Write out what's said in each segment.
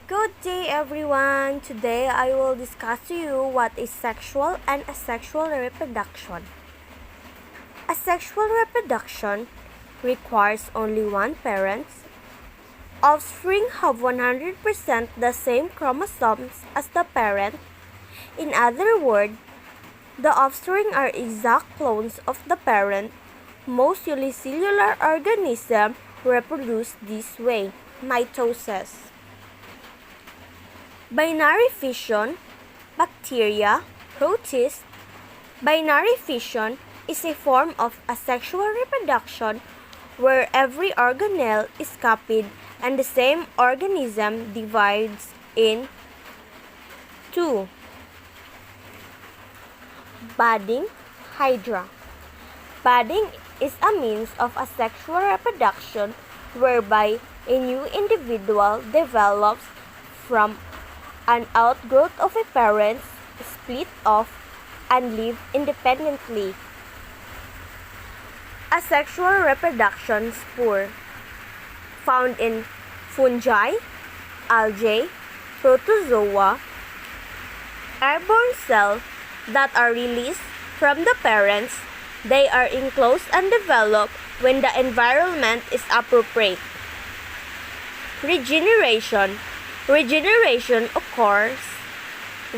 Good day everyone! Today I will discuss to you what is sexual and asexual reproduction. Asexual reproduction requires only one parent. Offspring have 100% the same chromosomes as the parent. In other words, the offspring are exact clones of the parent. Most unicellular organisms reproduce this way, mitosis. Binary fission, bacteria, protists. Binary fission is a form of asexual reproduction where every organelle is copied and the same organism divides in two. Budding, hydra. Budding is a means of asexual reproduction whereby a new individual develops from an outgrowth of a parent, split off, and live independently. Asexual reproduction spore found in fungi, algae, protozoa, airborne cells that are released from the parents. They are enclosed and develop when the environment is appropriate. Regeneration. Regeneration occurs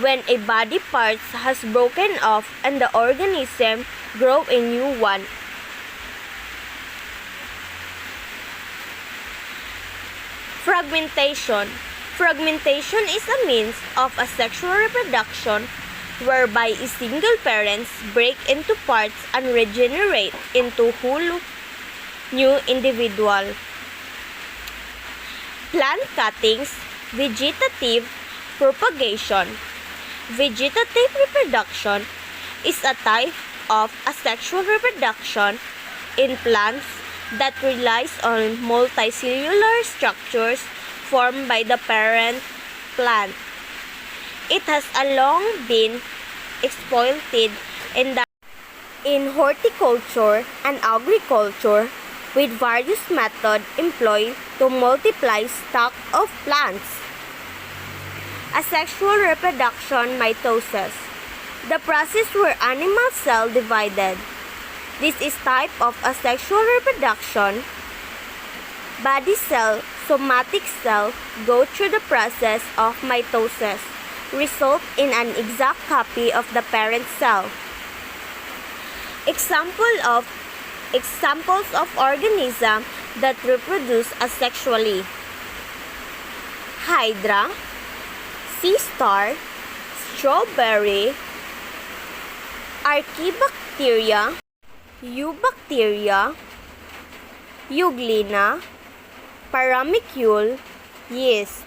when a body part has broken off and the organism grows a new one. Fragmentation. Fragmentation is a means of asexual reproduction whereby a single parents break into parts and regenerate into whole new individual. Plant cuttings. Vegetative propagation. Vegetative reproduction is a type of asexual reproduction in plants that relies on multicellular structures formed by the parent plant. It has long been exploited in horticulture and agriculture with various methods employed to multiply stock of plants. Asexual reproduction mitosis. The process where animal cells divided. This is type of asexual reproduction. Body cell, somatic cell go through the process of mitosis, result in an exact copy of the parent cell. Examples of organisms that reproduce asexually: hydra, sea star, strawberry, archaebacteria, eubacteria, euglena, paramicule, yeast.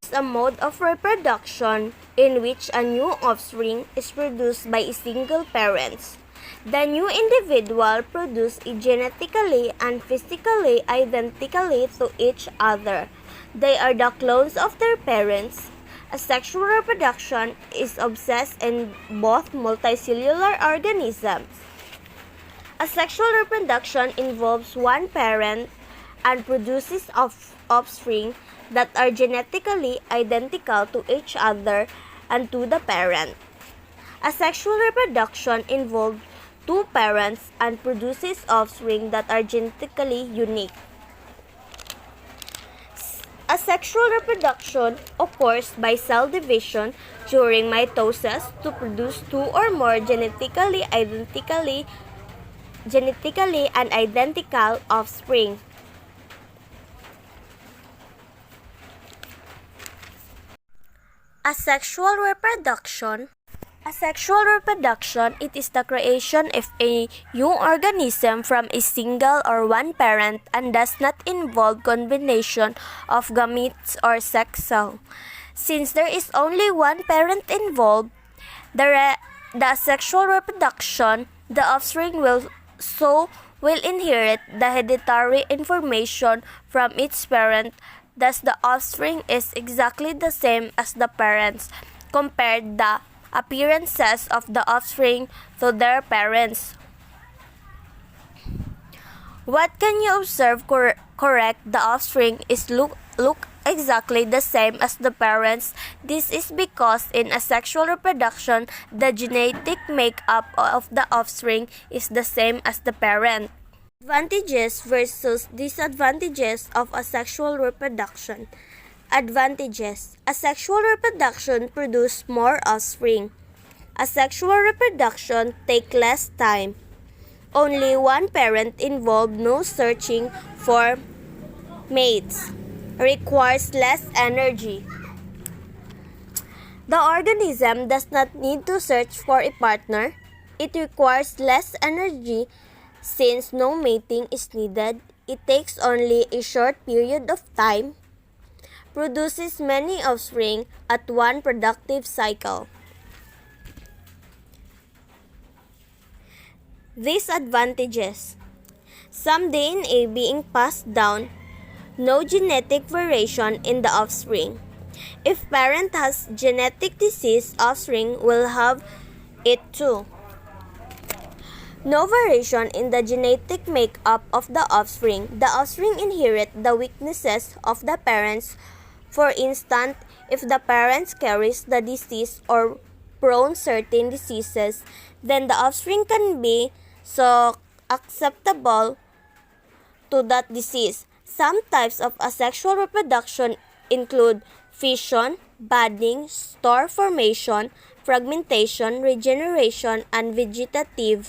It's a mode of reproduction in which a new offspring is produced by a single parent. The new individual produces genetically and physically identically to each other. They are the clones of their parents. Asexual reproduction is obsessed in both multicellular organisms. Asexual reproduction involves one parent and produces offspring that are genetically identical to each other and to the parent. Asexual reproduction involves two parents and produces offspring that are genetically unique. Asexual reproduction occurs by cell division during mitosis to produce two or more genetically and identical offspring. Asexual reproduction. Asexual reproduction, it is the creation of a new organism from a single or one parent and does not involve combination of gametes or sex cells. Since there is only one parent involved, the asexual reproduction, the offspring will inherit the hereditary information from its parent. Thus, the offspring is exactly the same as the parents. Compared the appearances of the offspring to their parents. What can you observe correct the offspring is look exactly the same as the parents. This is because in asexual reproduction, the genetic makeup of the offspring is the same as the parent. Advantages versus disadvantages of asexual reproduction. Advantages. Asexual reproduction produces more offspring. Asexual reproduction takes less time. Only one parent involved, no searching for mates. Requires less energy. The organism does not need to search for a partner. It requires less energy since no mating is needed. It takes only a short period of time. Produces many offspring at one productive cycle. Disadvantages. Some DNA being passed down, no genetic variation in the offspring. If parent has genetic disease, offspring will have it too. No variation in the genetic makeup of the offspring. The offspring inherit the weaknesses of the parents. For instance, if the parents carries the disease or prone certain diseases, then the offspring can be so acceptable to that disease. Some types of asexual reproduction include fission, budding, spore formation, fragmentation, regeneration, and vegetative.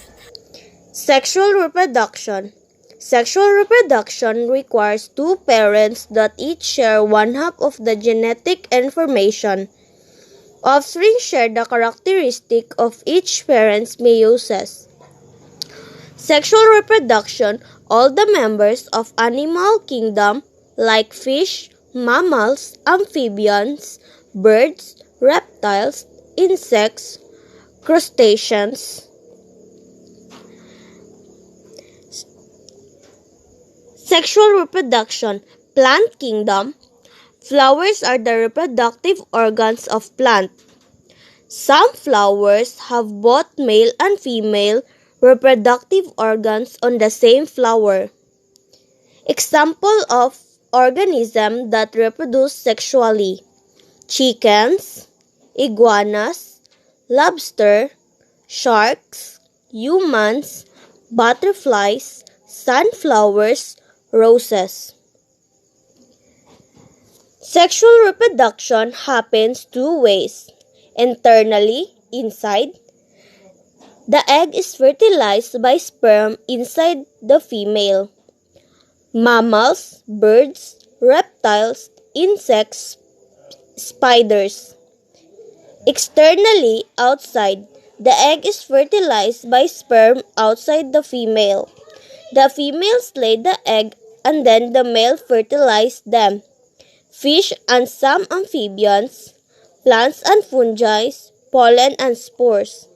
Sexual reproduction. Sexual reproduction requires two parents that each share one half of the genetic information. Offspring share the characteristic of each parent's meiosis. Sexual reproduction. All the members of animal kingdom like fish, mammals, amphibians, birds, reptiles, insects, crustaceans. Sexual reproduction. Plant kingdom. Flowers are the reproductive organs of plants. Some flowers have both male and female reproductive organs on the same flower. Example of organisms that reproduce sexually: chickens, iguanas, lobster, sharks, humans, butterflies, sunflowers, roses. Sexual reproduction happens two ways. Internally, inside. The egg is fertilized by sperm inside the female. Mammals, birds, reptiles, insects, spiders. Externally, outside. The egg is fertilized by sperm outside the female. The females lay the egg and then the male fertilizes them. Fish and some amphibians, plants and fungi, pollen and spores.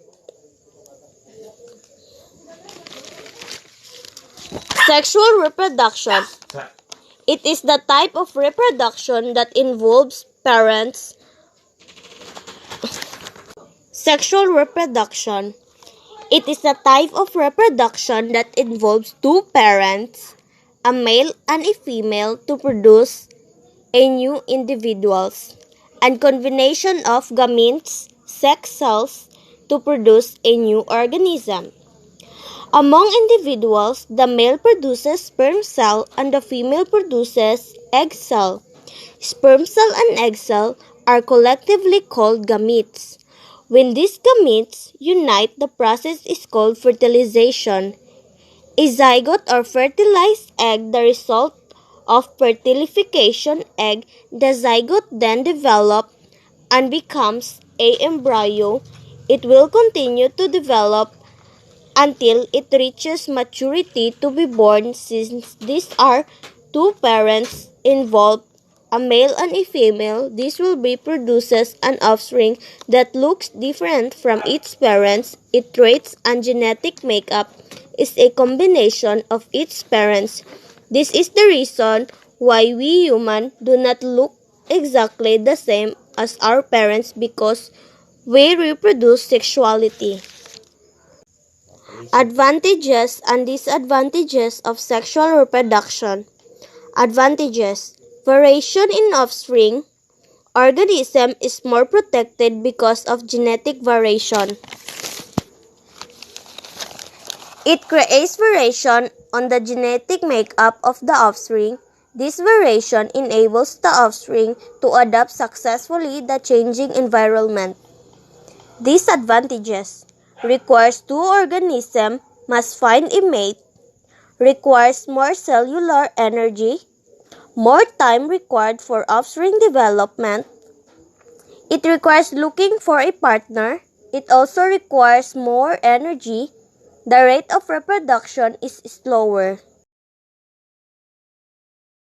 Sexual reproduction. It is the type of reproduction that involves parents. Sexual reproduction. It is the type of reproduction that involves two parents, a male and a female, to produce a new individuals, and combination of gametes, sex cells, to produce a new organism. Among individuals, the male produces sperm cell and the female produces egg cell. Sperm cell and egg cell are collectively called gametes. When these gametes unite, the process is called fertilization. A zygote or fertilized egg, the result of fertilification egg, the zygote then develops and becomes an embryo. It will continue to develop until it reaches maturity to be born. Since these are two parents involved, a male and a female, this will be produces an offspring that looks different from its parents. Its traits and genetic makeup is a combination of its parents. This is the reason why we humans do not look exactly the same as our parents, because we reproduce sexuality. Advantages and disadvantages of sexual reproduction. Advantages. Variation in offspring organism is more protected because of genetic variation. It creates variation on the genetic makeup of the offspring. This variation enables the offspring to adapt successfully the changing environment. Disadvantages: requires two organisms, must find a mate, requires more cellular energy, more time required for offspring development. It requires looking for a partner. It also requires more energy. The rate of reproduction is slower.